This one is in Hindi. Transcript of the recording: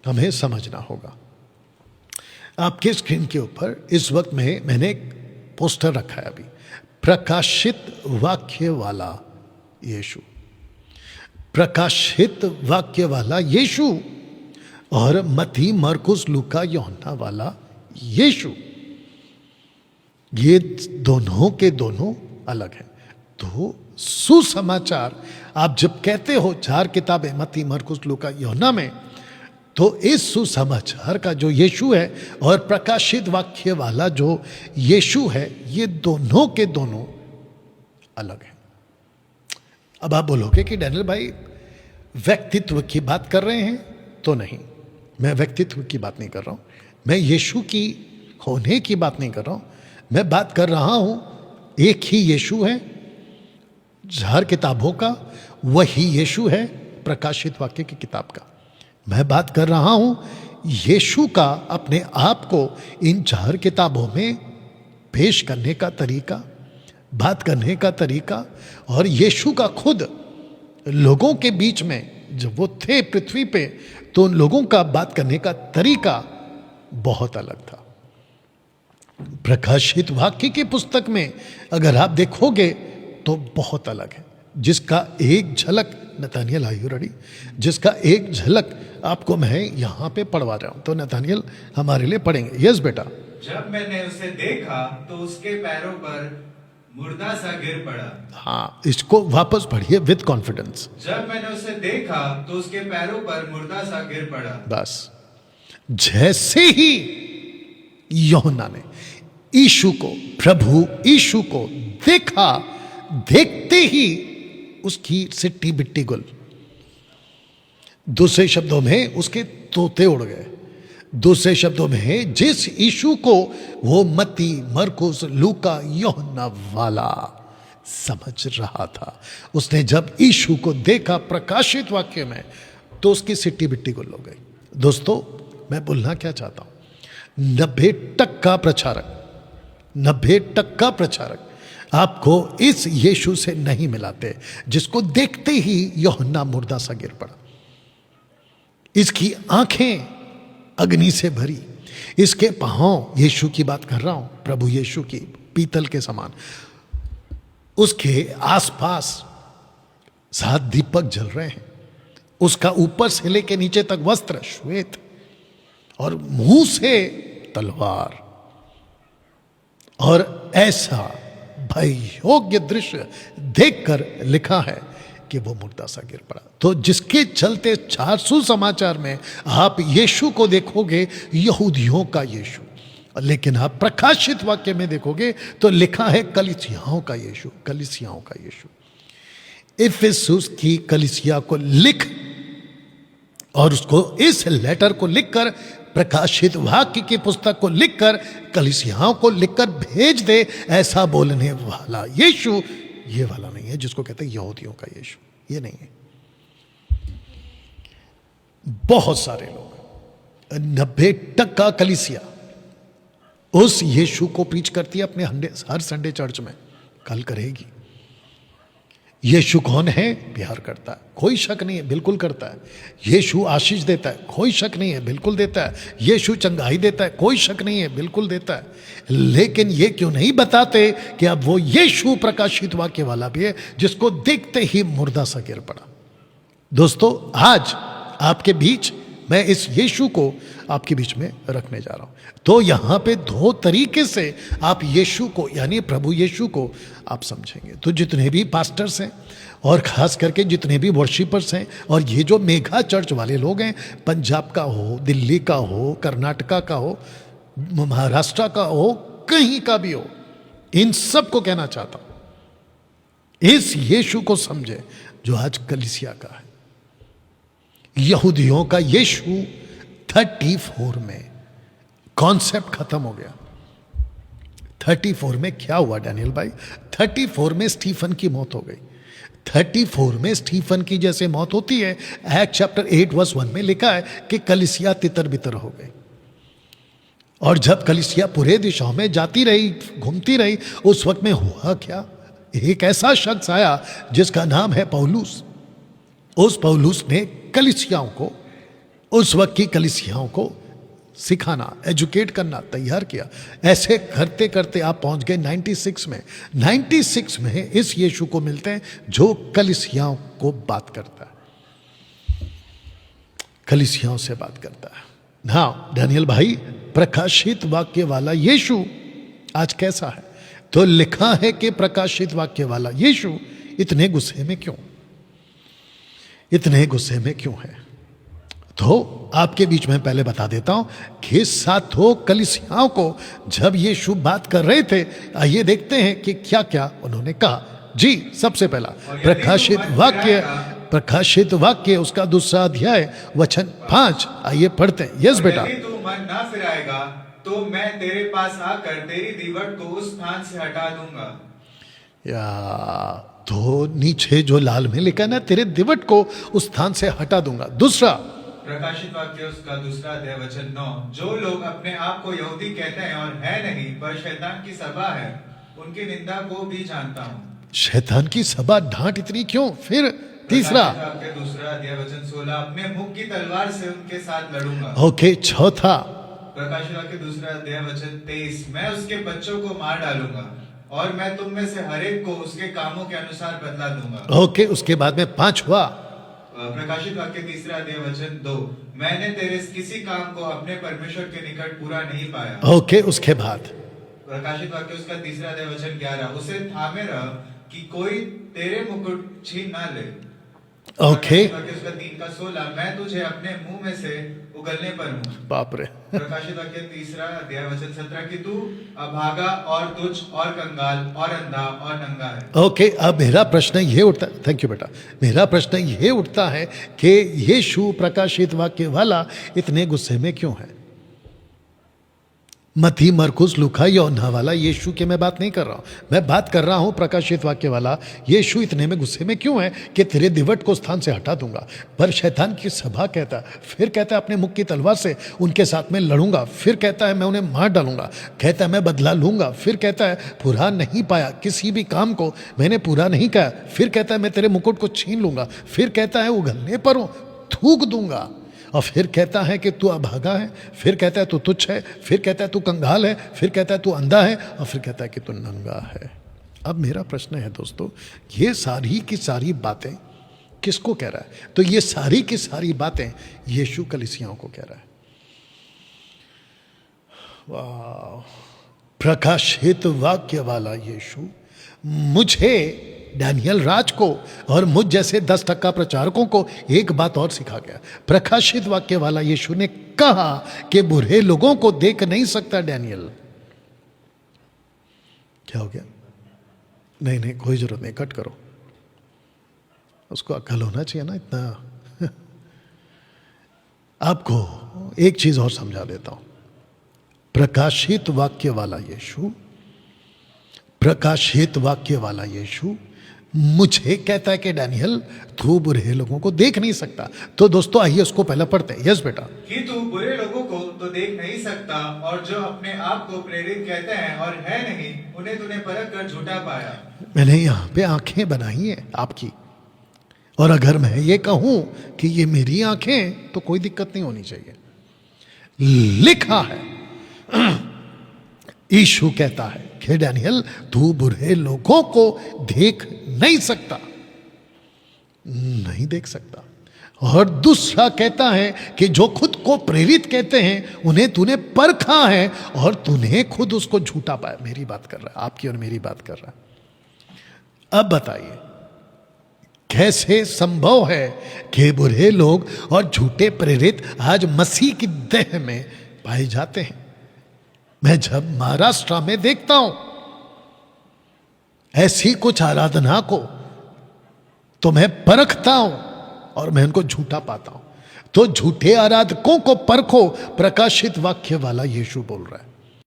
हमें समझना होगा। आपके स्क्रीन के ऊपर इस वक्त में मैंने एक पोस्टर रखा है अभी, प्रकाशित वाक्य वाला यीशु, प्रकाशित वाक्य वाला यीशु और मत्ती मरकुस लूका यूहन्ना वाला यीशु, ये दोनों के दोनों अलग हैं। तो सुसमाचार आप जब कहते हो 4 किताबें मत्ती मरकुस लूका यूहन्ना में, तो इस सुसमाचार का जो यीशु है और प्रकाशित वाक्य वाला जो यीशु है, ये दोनों के दोनों अलग हैं। अब आप बोलोगे कि डैनियल भाई व्यक्तित्व की बात कर रहे हैं, तो नहीं, मैं व्यक्तित्व की बात नहीं कर रहा हूं, मैं यीशु की होने की बात नहीं कर रहा हूं। मैं बात कर रहा हूं एक ही यीशु है 4 किताबों का, वही यीशु है प्रकाशित वाक्य की किताब का। मैं बात कर रहा हूं यीशु का अपने आप को इन 4 किताबों में पेश करने का तरीका, बात करने का तरीका, और यीशु का खुद लोगों के बीच में जब वो थे पृथ्वी पे, तो उन लोगों का बात करने का तरीका बहुत अलग था। प्रकाशित वाक्य की पुस्तक में अगर आप देखोगे तो बहुत अलग है, जिसका एक झलक, नतानियल आर यू रेडी, जिसका एक झलक आपको मैं यहां पे पढ़वा रहा हूं। तो नतानियल हमारे लिए पढ़ेंगे। यस बेटा। जब मैंने उसे देखा तो उसके पैरों पर मुर्दा सा गिर पड़ा। हाँ, इसको वापस पढ़िए विद कॉन्फिडेंस। जब मैंने उसे देखा तो उसके पैरों पर मुर्दा सा गिर पड़ा। बस जैसे ही यूहन्ना ने यीशु को, प्रभु यीशु को देखा, देखते ही उसकी सिट्टी बिट्टी गुल, दूसरे शब्दों में उसके तोते उड़ गए। दूसरे शब्दों में जिस यीशु को वो मत्ती मरकुस लूका यूहन्ना वाला समझ रहा था, उसने जब यीशु को देखा प्रकाशित वाक्य में, तो उसकी सिट्टी बिट्टी गुल हो गई। दोस्तों, मैं बोलना क्या चाहता हूं, 90% प्रचारक, 90% प्रचारक आपको इस यीशु से नहीं मिलाते जिसको देखते ही यूहन्ना मुर्दा सा गिर पड़ा। इसकी आंखें अग्नि से भरी, इसके पांव, यीशु की बात कर रहा हूं, प्रभु यीशु की, पीतल के समान, उसके आसपास 7 दीपक जल रहे हैं, उसका ऊपर से लेके नीचे तक वस्त्र श्वेत, और मुंह से तलवार, और ऐसा भययोग्य दृश्य देखकर लिखा है कि वो मुर्दा सा गिर पड़ा। तो जिसके चलते 4 सुसमाचार में आप यीशु को देखोगे यहूदियों का यीशु, लेकिन आप प्रकाशित वाक्य में देखोगे तो लिखा है कलीसियाओं का यीशु, कलीसियाओं का यीशु। इफिसुस की कलीसिया को लिख, और उसको इस लेटर को लिखकर, प्रकाशित वाक्य की पुस्तक को लिखकर, कलीसियाओं को लिखकर भेज दे। ऐसा बोलने वाला यीशु ये वाला नहीं है जिसको कहते हैं यहूदियों का यीशु, ये नहीं है। बहुत सारे लोग, 90% कलीसिया उस यीशु को प्रीच करती है अपने हर संडे चर्च में, कल करेगी। यीशु कौन है? प्यार करता है, कोई शक नहीं है, बिल्कुल करता है। यीशु आशीष देता है, कोई शक नहीं है, बिल्कुल देता है। यीशु चंगाई देता है, कोई शक नहीं है, बिल्कुल देता है। लेकिन ये क्यों नहीं बताते कि अब वो यीशु प्रकाशित वाक्य वाला भी है जिसको देखते ही मुर्दा सा गिर पड़ा। दोस्तों, आज आपके बीच मैं इस यीशु को आपके बीच में रखने जा रहा हूं। तो यहां पे 2 तरीके से आप यीशु को, यानी प्रभु यीशु को आप समझेंगे। तो जितने भी पास्टर्स हैं, और खास करके जितने भी वर्शिपर्स हैं, और ये जो मेघा चर्च वाले लोग हैं, पंजाब का हो, दिल्ली का हो, कर्नाटका का हो, महाराष्ट्र का हो, कहीं का भी हो, इन सब को कहना चाहता हूं, इस यीशु को समझे जो आज कलीसिया का है। यहूदियों का यीशु 34 में कॉन्सेप्ट खत्म हो गया। 34 में क्या हुआ डैनियल भाई? 34 में स्टीफन की मौत हो गई। 34 में स्टीफन की जैसे मौत होती है, एक्ट चैप्टर 8 वर्स 1 में लिखा है कि कलीसिया तितर बितर हो गई। और जब कलीसिया पूरे दिशाओं में जाती रही, घूमती रही, उस वक्त में हुआ क्या? एक ऐसा शख्स आया जिसका नाम है पौलुस। उस पौलुस ने कलीसियाओं को उस वक्त की कलीसियाओं को सिखाना, एजुकेट करना, तैयार किया। ऐसे करते करते आप पहुंच गए 96 में। 96 में इस यीशु को मिलते हैं जो कलीसियाओं को बात करता है, कलीसियाओं से बात करता है। हाँ डैनियल भाई, प्रकाशित वाक्य वाला यीशु आज कैसा है? तो लिखा है कि प्रकाशित वाक्य वाला यीशु इतने गुस्से में क्यों, इतने गुस्से में क्यों है? तो आपके बीच में पहले बता देता हूं कि सातों कलीसियाओं को जब यीशु बात कर रहे थे, आइए देखते हैं कि क्या क्या उन्होंने कहा। जी, सबसे पहला प्रकाशित वाक्य उसका 2 अध्याय वचन 5, आइए पढ़ते हैं। यस बेटा। यदि तू मन ना फिराएगा तो मैं तेरे पास आकर तेरी दीवट को उस स्थान से हटा दूंगा। या तो नीचे जो लाल में लिखा है ना, तेरे दिवट को उस स्थान से हटा दूंगा। दूसरा प्रकाशित वाक्य उसका 2 अध्याय वचन 9, जो लोग अपने आप को यहूदी कहते हैं और है नहीं पर शैतान की सभा है, उनकी निंदा को भी जानता हूँ। शैतान की सभा, डांट इतनी क्यों? फिर तीसरा 2 अध्याय वचन 16, अपने मुख की तलवार से उनके साथ लड़ूंगा। ओके। चौथा प्रकाशित वाक्य 2 अध्याय वचन 23, मैं उसके बच्चों को मार डालूंगा और मैं तुम में से हर एक को उसके कामों के अनुसार बदला दूंगा। ओके। उसके बाद में पांचवा प्रकाशित वाक्य 3 अध्याय वचन 2, मैंने तेरे किसी काम को अपने परमेश्वर के निकट पूरा नहीं पाया। ओके। उसके बाद प्रकाशित वाक्य उसका 3 अध्याय वचन 11, उसे थामे रह कि कोई तेरे मुकुट छीन ना ले। ओके। प्रकाशित वाक्य उसका 3 का 16, मैं तुझे अपने मुंह में से उगलने पर हूँ। बाप रे। प्रकाशित वाक्य 3 अध्याय वचन 17, कि तू अभागा और तुच्छ और कंगाल और अंधा और नंगा है। ओके। अब मेरा प्रश्न ये उठता, थैंक यू बेटा, मेरा प्रश्न ये उठता है कि यीशु प्रकाशित वाक्य वाला इतने गुस्से में क्यों है? मत्ती, मरकुस, लूका, यूहन्ना वाला यीशु की मैं बात नहीं कर रहा हूं, मैं बात कर रहा हूं प्रकाशित वाक्य वाला यीशु इतने में गुस्से में क्यों है कि तेरे दिवट को स्थान से हटा दूंगा। पर शैतान की सभा कहता है, फिर कहता है अपने मुख की तलवार से उनके साथ में लड़ूंगा, फिर कहता है मैं उन्हें मार डालूंगा, कहता है मैं बदला लूंगा, फिर कहता है पूरा नहीं पाया, किसी भी काम को मैंने पूरा नहीं किया, फिर कहता है मैं तेरे मुकुट को छीन लूंगा, फिर कहता है उगलने पर हूं, थूक दूंगा, और फिर कहता है कि तू अभागा है, फिर कहता है तू तुच्छ है, फिर कहता है तू कंगाल है, फिर कहता है तू अंधा है, और फिर कहता है कि तू नंगा है। अब मेरा प्रश्न है दोस्तों, ये सारी की सारी बातें किसको कह रहा है? तो ये सारी की सारी बातें यीशु कलीसियाओं को कह रहा है। वाह! प्रकाशित वाक्य वाला यीशु मुझे, डैनियल राज को और मुझ जैसे 10% प्रचारकों को एक बात और सिखा गया। प्रकाशित वाक्य वाला यीशु ने कहा कि बुरे लोगों को देख नहीं सकता डैनियल। क्या हो गया? नहीं नहीं, कोई जरूरत नहीं, कट करो, उसको अक्ल होना चाहिए ना इतना। आपको एक चीज और समझा देता हूं। प्रकाशित वाक्य वाला यीशु, प्रकाशित वाक्य वाला यीशु मुझे कहता है कि डैनियल तू बुरे लोगों को देख नहीं सकता। तो दोस्तों आइए उसको पहले पढ़ते हैं। यस बेटा। कि तू बुरे लोगों को तो देख नहीं सकता और जो अपने आप को प्रेरित कहते हैं और है नहीं, उन्हें तूने परख कर झूठा पाया। मैंने यहाँ पे आंखें बनाई है आपकी, और अगर मैं ये कहूं कि ये मेरी आंखें, तो कोई दिक्कत नहीं होनी चाहिए। लिखा है, यीशु कहता है कि डैनियल तू बुरे लोगों को देख नहीं सकता, नहीं देख सकता। और दूसरा कहता है कि जो खुद को प्रेरित कहते हैं उन्हें तूने परखा है और तूने खुद उसको झूठा पाया। मेरी बात कर रहा है, आपकी और मेरी बात कर रहा है। अब बताइए कैसे संभव है कि बुरे लोग और झूठे प्रेरित आज मसीह की देह में पाए जाते हैं? मैं जब महाराष्ट्र में देखता हूं ऐसी कुछ आराधना को, तो मैं परखता हूं और मैं उनको झूठा पाता हूं। तो झूठे आराधकों को परखो, प्रकाशित वाक्य वाला यीशु बोल रहा है।